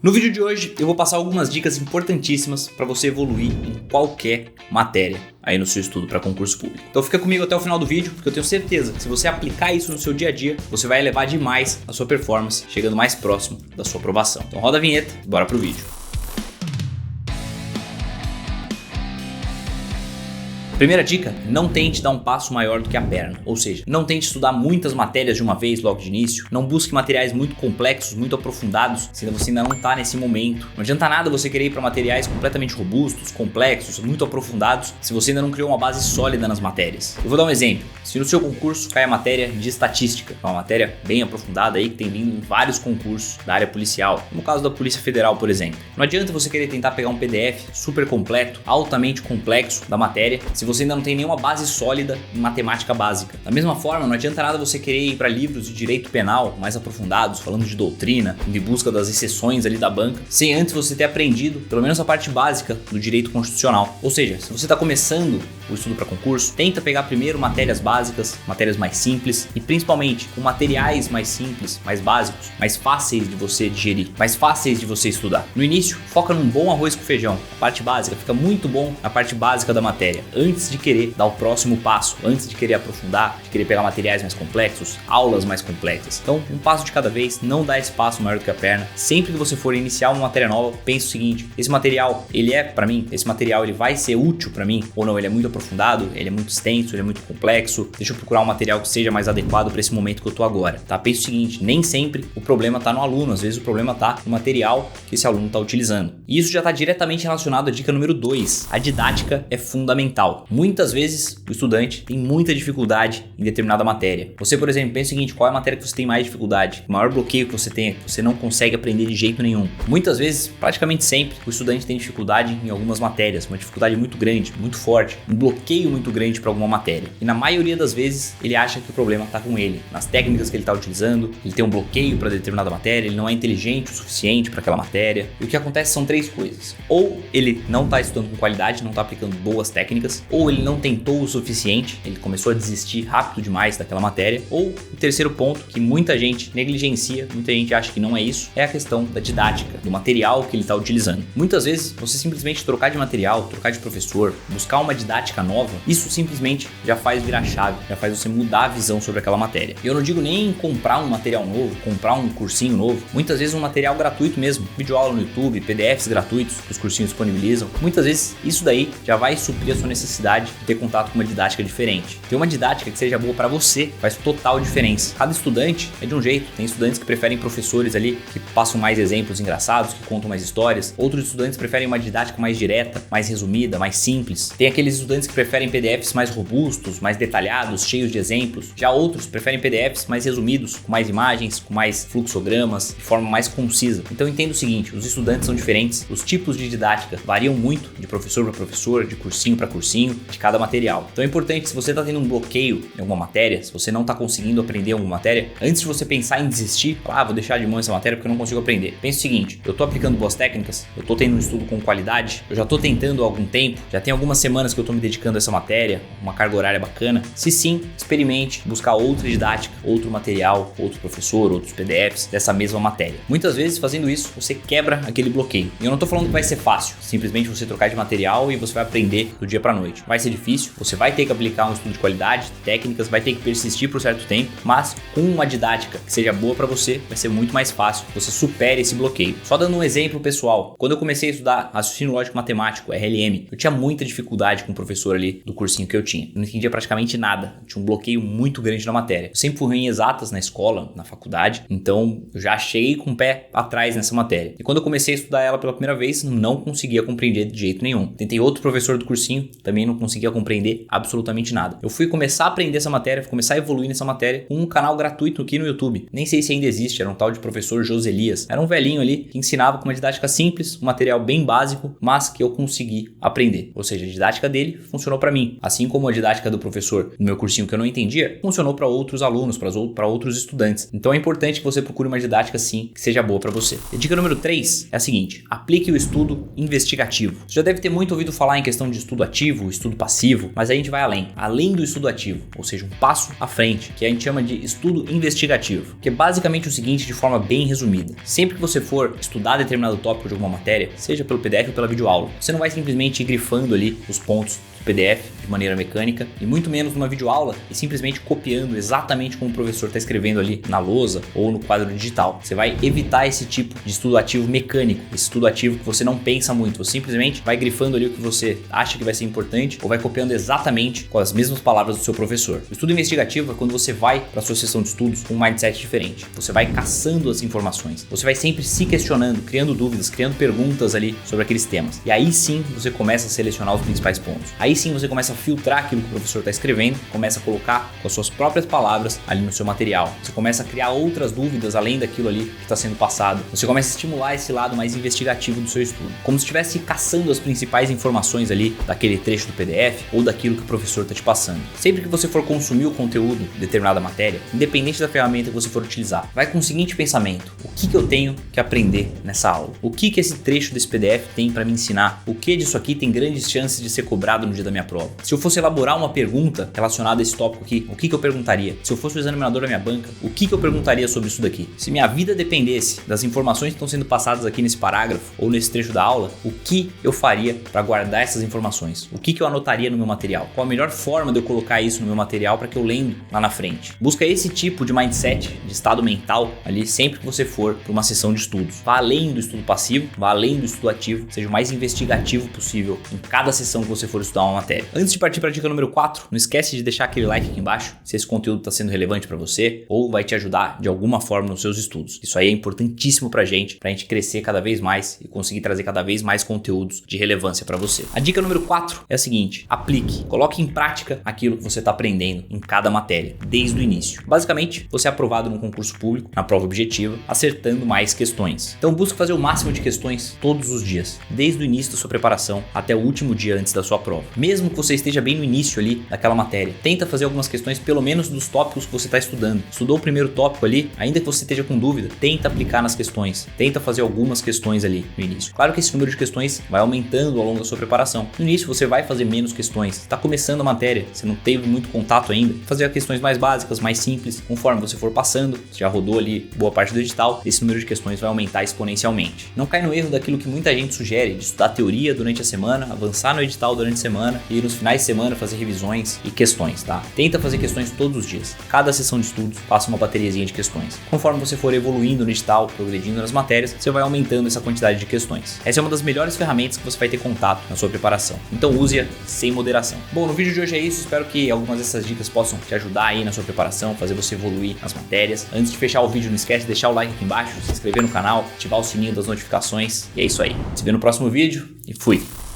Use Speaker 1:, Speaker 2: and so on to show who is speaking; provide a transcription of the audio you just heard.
Speaker 1: No vídeo de hoje eu vou passar algumas dicas importantíssimas para você evoluir em qualquer matéria aí no seu estudo para concurso público. Então fica comigo até o final do vídeo, porque eu tenho certeza que se você aplicar isso no seu dia a dia, você vai elevar demais a sua performance, chegando mais próximo da sua aprovação. Então roda a vinheta e bora pro vídeo. Primeira dica, não tente dar um passo maior do que a perna, ou seja, não tente estudar muitas matérias de uma vez logo de início, não busque materiais muito complexos, muito aprofundados, se você ainda não está nesse momento. Não adianta nada você querer ir para materiais completamente robustos, complexos, muito aprofundados, se você ainda não criou uma base sólida nas matérias. Eu vou dar um exemplo, se no seu concurso cai a matéria de estatística, uma matéria bem aprofundada aí que tem vindo em vários concursos da área policial, no caso da Polícia Federal, por exemplo. Não adianta você querer tentar pegar um PDF super completo, altamente complexo da matéria, se você ainda não tem nenhuma base sólida em matemática básica. Da mesma forma, não adianta nada você querer ir para livros de direito penal mais aprofundados, falando de doutrina, de busca das exceções ali da banca, sem antes você ter aprendido pelo menos a parte básica do direito constitucional. Ou seja, se você está começando o estudo para concurso, tenta pegar primeiro matérias básicas, matérias mais simples e principalmente com materiais mais simples, mais básicos, mais fáceis de você digerir, mais fáceis de você estudar. No início, foca num bom arroz com feijão, a parte básica, fica muito bom a parte básica da matéria, antes de querer dar o próximo passo, antes de querer aprofundar, de querer pegar materiais mais complexos, aulas mais complexas. Então, um passo de cada vez, não dá espaço maior do que a perna. Sempre que você for iniciar uma matéria nova, pense o seguinte: esse material, ele é para mim, esse material ele vai ser útil para mim ou não? Ele é muito aprofundado, ele é muito extenso, ele é muito complexo. Deixa eu procurar um material que seja mais adequado para esse momento que eu tô agora, tá? Pense o seguinte, nem sempre o problema tá no aluno, às vezes o problema tá no material que esse aluno tá utilizando. E isso já tá diretamente relacionado à dica número 2, a didática é fundamental. Muitas vezes o estudante tem muita dificuldade em determinada matéria. Você, por exemplo, pensa o seguinte: qual é a matéria que você tem mais dificuldade? O maior bloqueio que você tem é que você não consegue aprender de jeito nenhum. Muitas vezes, praticamente sempre, o estudante tem dificuldade em algumas matérias, uma dificuldade muito grande, muito forte, um bloqueio muito grande para alguma matéria. E na maioria das vezes, ele acha que o problema está com ele, nas técnicas que ele está utilizando, ele tem um bloqueio para determinada matéria, ele não é inteligente o suficiente para aquela matéria. E o que acontece são 3 coisas: ou ele não está estudando com qualidade, não está aplicando boas técnicas, ou ele não tentou o suficiente, ele começou a desistir rápido demais daquela matéria, ou o terceiro ponto que muita gente negligencia, muita gente acha que não é isso, é a questão da didática, do material que ele está utilizando. Muitas vezes você simplesmente trocar de material, trocar de professor, buscar uma didática nova, isso simplesmente já faz virar chave, já faz você mudar a visão sobre aquela matéria. E eu não digo nem comprar um material novo, comprar um cursinho novo, muitas vezes um material gratuito mesmo, videoaula no YouTube, PDFs gratuitos que os cursinhos disponibilizam, muitas vezes isso daí já vai suprir a sua necessidade de ter contato com uma didática diferente. Ter uma didática que seja boa para você faz total diferença. Cada estudante é de um jeito. Tem estudantes que preferem professores ali que passam mais exemplos engraçados, que contam mais histórias. Outros estudantes preferem uma didática mais direta, mais resumida, mais simples. Tem aqueles estudantes que preferem PDFs mais robustos, mais detalhados, cheios de exemplos. Já outros preferem PDFs mais resumidos, com mais imagens, com mais fluxogramas, de forma mais concisa. Então entenda o seguinte: os estudantes são diferentes, os tipos de didática variam muito de professor para professor, de cursinho para cursinho, de cada material. Então é importante, se você está tendo um bloqueio em alguma matéria, se você não está conseguindo aprender alguma matéria, antes de você pensar em desistir, vou deixar de mão essa matéria porque eu não consigo aprender. Pense o seguinte: eu estou aplicando boas técnicas, eu estou tendo um estudo com qualidade, eu já estou tentando há algum tempo, já tem algumas semanas que eu estou me dedicando a essa matéria, uma carga horária bacana. Se sim, experimente buscar outra didática, outro material, outro professor, outros PDFs dessa mesma matéria. Muitas vezes, fazendo isso, você quebra aquele bloqueio. E eu não estou falando que vai ser fácil, simplesmente você trocar de material e você vai aprender do dia para noite. Vai ser difícil, você vai ter que aplicar um estudo de qualidade, técnicas, vai ter que persistir por certo tempo, mas com uma didática que seja boa para você, vai ser muito mais fácil, você supere esse bloqueio. Só dando um exemplo pessoal, quando eu comecei a estudar raciocínio lógico matemático, RLM, eu tinha muita dificuldade com o professor ali do cursinho que eu tinha. Eu não entendia praticamente nada, eu tinha um bloqueio muito grande na matéria. Eu sempre fui ruim em exatas na escola, na faculdade, então eu já cheguei com o pé atrás nessa matéria. E quando eu comecei a estudar ela pela primeira vez, não conseguia compreender de jeito nenhum. Tentei outro professor do cursinho, também não conseguia compreender absolutamente nada. Eu fui começar a aprender essa matéria, fui começar a evoluir nessa matéria com um canal gratuito aqui no YouTube. Nem sei se ainda existe, era um tal de professor Joselias. Era um velhinho ali que ensinava com uma didática simples, um material bem básico, mas que eu consegui aprender. Ou seja, a didática dele funcionou para mim. Assim como a didática do professor no meu cursinho que eu não entendia, funcionou para outros alunos, para outros estudantes. Então é importante que você procure uma didática sim que seja boa para você. E a dica número 3 é a seguinte: aplique o estudo investigativo. Você já deve ter muito ouvido falar em questão de estudo ativo, estudo passivo, mas a gente vai além do estudo ativo, ou seja, um passo à frente, que a gente chama de estudo investigativo, que é basicamente o seguinte de forma bem resumida. Sempre que você for estudar determinado tópico de alguma matéria, seja pelo PDF ou pela videoaula, você não vai simplesmente ir grifando ali os pontos do PDF de maneira mecânica e muito menos numa videoaula e simplesmente copiando exatamente como o professor está escrevendo ali na lousa ou no quadro digital. Você vai evitar esse tipo de estudo ativo mecânico, esse estudo ativo que você não pensa muito, você simplesmente vai grifando ali o que você acha que vai ser importante ou vai copiando exatamente com as mesmas palavras do seu professor. O estudo investigativo é quando você vai para a sua sessão de estudos com um mindset diferente. Você vai caçando as informações, você vai sempre se questionando, criando dúvidas, criando perguntas ali sobre aqueles temas. E aí sim você começa a selecionar os principais pontos. Aí sim você começa a filtrar aquilo que o professor está escrevendo, começa a colocar com as suas próprias palavras ali no seu material. Você começa a criar outras dúvidas além daquilo ali que está sendo passado. Você começa a estimular esse lado mais investigativo do seu estudo, como se estivesse caçando as principais informações ali daquele trecho do PDF ou daquilo que o professor está te passando. Sempre que você for consumir o conteúdo de determinada matéria, independente da ferramenta que você for utilizar, vai com o seguinte pensamento: o que eu tenho que aprender nessa aula? O que esse trecho desse PDF tem para me ensinar? O que disso aqui tem grandes chances de ser cobrado no dia da minha prova? Se eu fosse elaborar uma pergunta relacionada a esse tópico aqui, o que eu perguntaria? Se eu fosse o examinador da minha banca, o que eu perguntaria sobre isso daqui? Se minha vida dependesse das informações que estão sendo passadas aqui nesse parágrafo ou nesse trecho da aula, o que eu faria para guardar essas informações? O que eu anotaria no meu material? Qual a melhor forma de eu colocar isso no meu material para que eu lendo lá na frente? Busca esse tipo de mindset, de estado mental ali sempre que você for para uma sessão de estudos. Vá além do estudo passivo, vá além do estudo ativo, seja o mais investigativo possível em cada sessão que você for estudar uma matéria. Antes de partir para a dica número 4, não esquece de deixar aquele like aqui embaixo se esse conteúdo está sendo relevante para você ou vai te ajudar de alguma forma nos seus estudos. Isso aí é importantíssimo para a gente crescer cada vez mais e conseguir trazer cada vez mais conteúdos de relevância para você. A dica número 4 é a seguinte: aplique, coloque em prática aquilo que você está aprendendo em cada matéria, desde o início. Basicamente, você é aprovado num concurso público, na prova objetiva, acertando mais questões. Então busque fazer o máximo de questões todos os dias, desde o início da sua preparação até o último dia antes da sua prova. Mesmo que você esteja bem no início ali daquela matéria, tenta fazer algumas questões pelo menos dos tópicos que você está estudando. Estudou o primeiro tópico ali, ainda que você esteja com dúvida, tenta aplicar nas questões, tenta fazer algumas questões ali no início. Claro que esse número de questões vai aumentando ao longo da sua preparação. No início você vai fazer menos questões, está começando a matéria, você não teve muito contato ainda, fazer questões mais básicas, mais simples. Conforme você for passando, você já rodou ali boa parte do edital, esse número de questões vai aumentar exponencialmente. Não cai no erro daquilo que muita gente sugere, de estudar teoria durante a semana, avançar no edital durante a semana e nos finais de semana fazer revisões e questões, tá? Tenta fazer questões todos os dias. Cada sessão de estudos, faça uma bateriazinha de questões. Conforme você for evoluindo no edital, progredindo nas matérias, você vai aumentando essa quantidade de questões. Essa é uma das melhores ferramentas que você vai ter contato na sua preparação. Então use-a sem moderação. Bom, no vídeo de hoje é isso. Espero que algumas dessas dicas possam te ajudar aí na sua preparação, fazer você evoluir nas matérias. Antes de fechar o vídeo, não esquece de deixar o like aqui embaixo, se inscrever no canal, ativar o sininho das notificações. E é isso aí. Se vê no próximo vídeo e fui!